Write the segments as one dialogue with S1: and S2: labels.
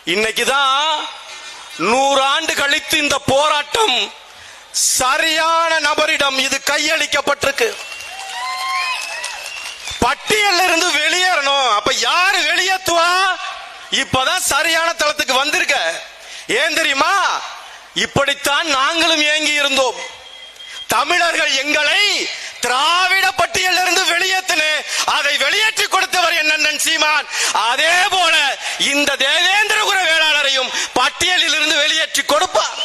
S1: இன்னைக்குதான் 100 ஆண்டு கழித்து இந்த போராட்டம் சரியான நபரிடம் இது கையளிக்கப்பட்டிருக்கு. பட்டியல்ல இருந்து வெளியேறணும். அப்ப யாரு வெளியேற்றுவா? இப்பதான் சரியான தளத்துக்கு வந்திருக்க. ஏன் தெரியுமா? இப்படித்தான் நாங்களும் ஏங்கி இருந்தோம். தமிழர்கள் எங்களை திராவிட பட்டியலில் இருந்து வெளியேற்றினே, அதை வெளியேற்றி கொடுத்தவர் என் அண்ணன் சீமான். அதே போல இந்த தேவேந்திரகுல வேளாளரையும் பட்டியலில் இருந்து வெளியேற்றி கொடுப்பார்.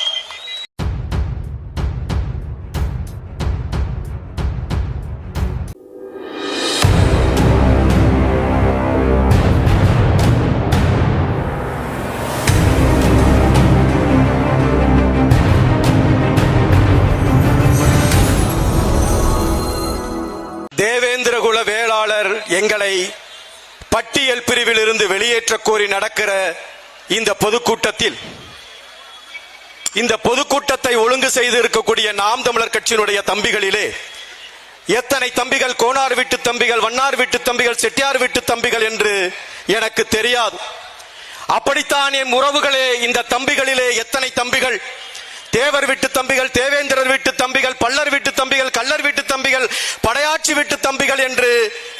S1: தேவேந்திரகுல வேளாளர் எங்களை பட்டியல் பிரிவில் இருந்து வெளியேற்ற கோரி நடக்கிற இந்த பொதுக்கூட்டத்தை ஒழுங்கு செய்து இருக்கக்கூடிய நாம் தமிழர் கட்சியினுடைய தம்பிகளிலே எத்தனை தம்பிகள் கோனார் வீட்டு தம்பிகள், வண்ணார் வீட்டு தம்பிகள், செட்டியார் வீட்டு தம்பிகள் என்று எனக்கு தெரியாது. அப்படித்தான் என் உறவுகளே, இந்த தம்பிகளிலே எத்தனை தம்பிகள் தேவர் வீட்டு தம்பிகள், தேவேந்திரர் வீட்டு தம்பிகள், பல்லர் வீட்டு தம்பிகள், கள்ளர் வீட்டு தம்பிகள், படையாட்சி வீட்டு தம்பிகள் என்று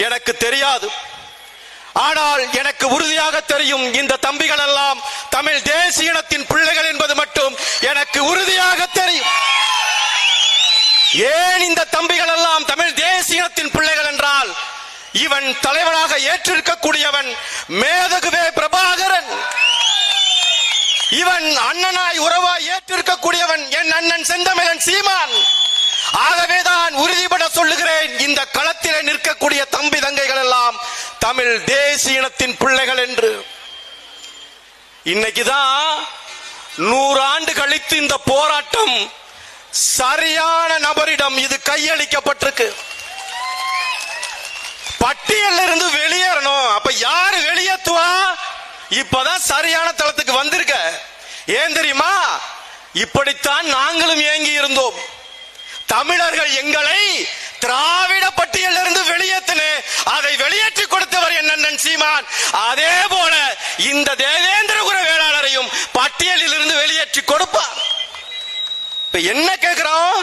S1: எனக்கு தெரியாது. ஆனால் எனக்கு உறுதியாக தெரியும், இந்த தம்பிகள் எல்லாம் தமிழ் தேசியத்தின் பிள்ளைகள் என்பது மட்டும் எனக்கு உறுதியாக தெரியும். ஏன் இந்த தம்பிகள் எல்லாம் தமிழ் தேசியத்தின் பிள்ளைகள் என்றால், இவன் தலைவனாக ஏற்றிருக்கக்கூடியவன் மேதகுவே பிரபாகரன். இவன் அண்ணனாய் உறவாய் ஏற்றிருக்கக்கூடியவன் என் அண்ணன் செந்தமிழன் சீமான். ஆகவேதான் உறுதிபட சொல்லுகிறேன், இந்த களத்திலே நிற்கக்கூடிய தம்பி தங்கைகள் எல்லாம் தமிழ் தேசியத்தின் பிள்ளைகள் என்று. இன்னைக்குதான் 100 ஆண்டு கழித்து இந்த போராட்டம் சரியான நபரிடம் இது கையளிக்கப்பட்டிருக்கு. பட்டியல்ல இருந்து வெளியேறணும். அப்ப யாரு வெளியேற்றுவா? இப்பதான் சரியான தளத்துக்கு வந்திருக்க. ஏன் தெரியுமா? இப்படித்தான் நாங்களும் ஏங்கி இருந்தோம். தமிழர்கள் எங்களை திராவிட பட்டியலில் இருந்து வெளியேற்றினே, அதை வெளியேற்றி கொடுத்தவர் என் அண்ணன் சீமான். அதே போல இந்த தேவேந்திரகுல வேளாளரையும் பட்டியலில் இருந்து வெளியேற்றி கொடுப்பார். இப்ப என்ன கேட்கிறோம்?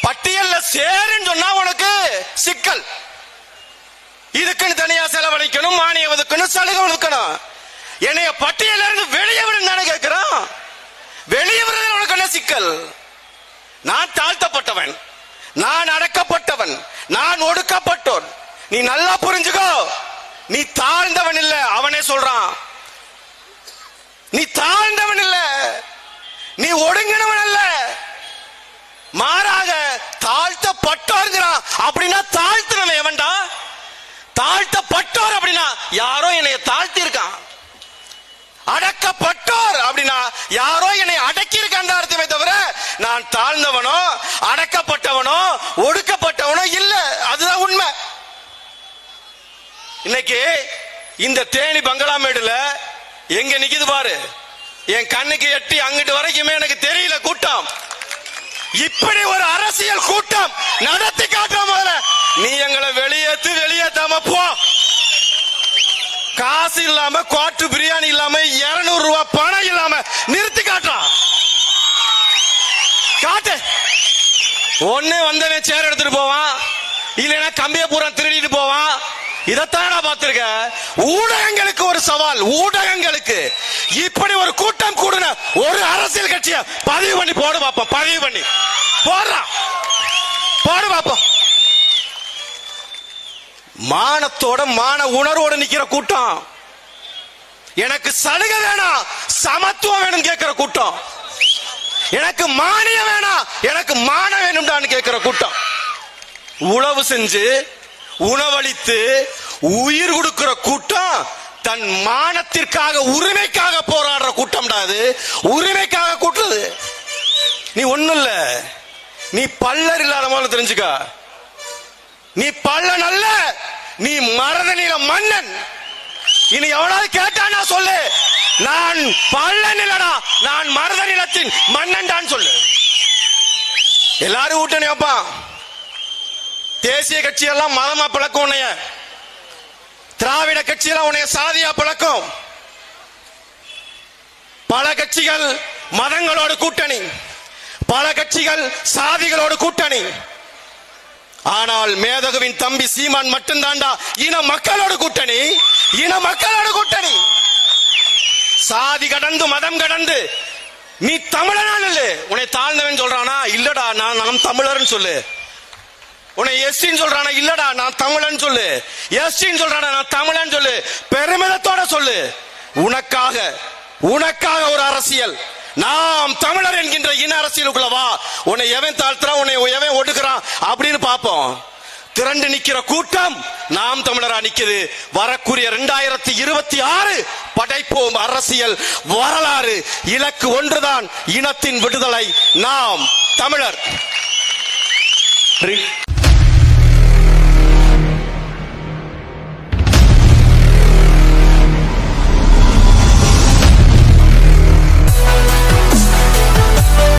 S1: பட்டியல்ல சேருன்னு சொன்னா உனக்கு சிக்கல். இதுக்குன்னு தனியா செலவழிக்கணும், மானியம் ஒதுக்கணும், சலுகை ஒதுக்கணும். என்னைய பட்டியல இருந்து வெளியே விடுன்னு கேட்கிறான். வெளியே விடுறது உனக்கு என்ன சிக்கல்? நான் தாழ்த்தப்பட்டவன், நான் அடக்கப்பட்டவன், நான் ஒடுக்கப்பட்டோன். நீ நல்லா புரிஞ்சுக்கோ, நீ தாழ்ந்தவன் இல்ல. அவனே சொல்றான், நீ தாழ்ந்தவன் இல்ல, நீ ஒடுங்கினவன் அல்ல, மாறாக தாழ்த்தப்பட்டோர்ங்கிறான். அப்படின்னா தாழ்த்தினவன் எவன்டா? தாழ்த்தப்பட்டோர் அப்படின்னா யாரோ என்னைய தாழ்த்தி இருக்கான். அடக்கப்பட்டோர் அப்படின்னா யாரோ என்னை அடக்கி இருக்கான் அர்த்தமே தவிர நான் தாழ்ந்தவனோ அடக்கப்பட்டவனோ ஒடுக்கப்பட்டவனோ இல்ல. அதுதான் உண்மை. இன்னைக்கு இந்த தேனி பங்களாமேடுல எங்க நிக்குது பாரு, என் கண்ணுக்கு எட்டி அங்கிட்டு வரைக்குமே எனக்கு தெரியல கூட்டம். இப்படி ஒரு அரசியல் கூட்டம் நடத்தி காட்டுற முதல்ல நீ எங்களை வெளியேத்தாம போ. காசு இல்லாம, குவார்டர் பிரியாணி இல்லாம, 200 ரூபாய் பணம் இல்லாம நிறுத்தி காட்டுறான். காட்டு. ஒண்ணு வந்தவன் சேர் எடுத்துட்டு போவான், இல்லைன்னா கம்பிய பூரா திருடிட்டு போவான். இதைத்தான் நான் பார்த்திருக்க. ஊடகங்களுக்கு ஒரு சவால், ஊடகங்களுக்கு இப்படி ஒரு கூட்டம் கூடுன ஒரு அரசியல் கட்சியை பதிவு பண்ணி போடு பாப்போம். பதிவு பண்ணி போடுறான், போடு பாப்போம். மானத்தோட மான உணர்வோடு நிக்கிற கூட்டம். எனக்கு சலுகை வேணாம், சமத்துவம் வேணும் கேட்கிற கூட்டம். எனக்கு மானியம் வேணாம், எனக்கு மான வேணும்டான்னு கேட்கிற கூட்டம். உழவு செஞ்சு உணவளித்து உயிர் கொடுக்கிற கூட்டம். தன் மானத்திற்காக, உரிமைக்காக போராடுற கூட்டம்டா அது. உரிமைக்காக கூட்டுறது. நீ ஒண்ணும் இல்ல, நீ பல்லர் இல்லாத போல தெரிஞ்சுக்க. நீ பல்லன் அல்ல, நீ மருதநில மன்னன். இனி எவனாவது கேட்டானா சொல்லு, நான் பல்லன் இல்லடா, நான் மருதநிலத்தின் மன்னன் தான் சொல்லு. எல்லாரும் ஊட்டணி வைப்பான். தேசிய கட்சி எல்லாம் மதமா பழக்கம் உன்னைய, திராவிட கட்சியெல்லாம் உன்னைய சாதியா பழக்கம். பல கட்சிகள் மதங்களோடு கூட்டணி, பல கட்சிகள் சாதிகளோடு கூட்டணி. ஆனால் மேதகுவின் தம்பி சீமான் மட்டும்தாண்டா இன மக்களோடு கூட்டணி, இன மக்களோடு கூட்டணி. சாதி கடந்து மதம் கடந்து நீ தமிழனா இல்ல, உன்னை தாழ்ந்தவன் சொல்றானா இல்லடா நான் தமிழர்னு சொல்லு. உன்னை எஸ்டின்னு சொல்றானா இல்லடா நான் தமிழன் சொல்லு. எஸ்டின்னு சொல்றானா நான் தமிழன் சொல்லு. பெருமிதத்தோட சொல்லு. உனக்காக ஒரு அரசியல், நாம் தமிழர் என்கின்ற இன அரசியலுக்குள்ள வா. உன்னை எவன் தாழ்த்துறான், உன்னை எவன் ஒடுக்குறான் அப்படின்னு பார்ப்போம். திரண்டு நிக்கிற கூட்டம் நாம் தமிழரா நிக்குது. வரக்கூடிய 2026 படைப்போம் அரசியல் வரலாறு. இலக்கு ஒன்றுதான், இனத்தின் விடுதலை. நாம் தமிழர்.